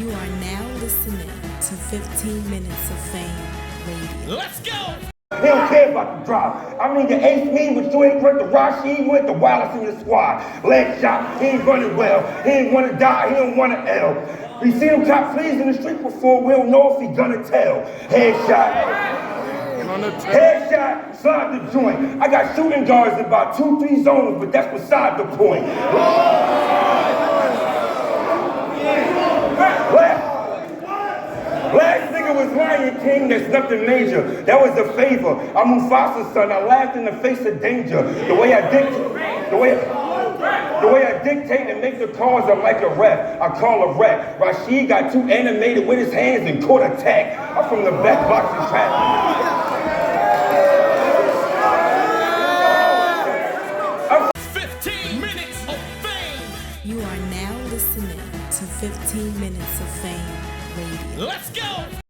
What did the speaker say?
You are now listening to 15 Minutes of Fame Radio. Let's go! He don't care about the drop. I mean, the ace mean, but you ain't run the rush. He ain't went the wildest in your squad. Leg shot, he ain't running well. He ain't want to die, he don't want to L. We see him cop fleas in the street before, we don't know if he gonna tell. Headshot. Headshot, slide the joint. I got shooting guards in about 2-3 zones, but that's beside the point. Last nigga was Lion King, that's nothing major. That was a favor. I'm Mufasa's son. I laughed in the face of danger. The way I dictate and make the calls, I'm like a rep. I call a rep. Rashid got too animated with his hands and caught attack. I'm from the back boxing trap. 15 minutes of fame. You are now listening to 15 Minutes of Fame Radio. Let's go!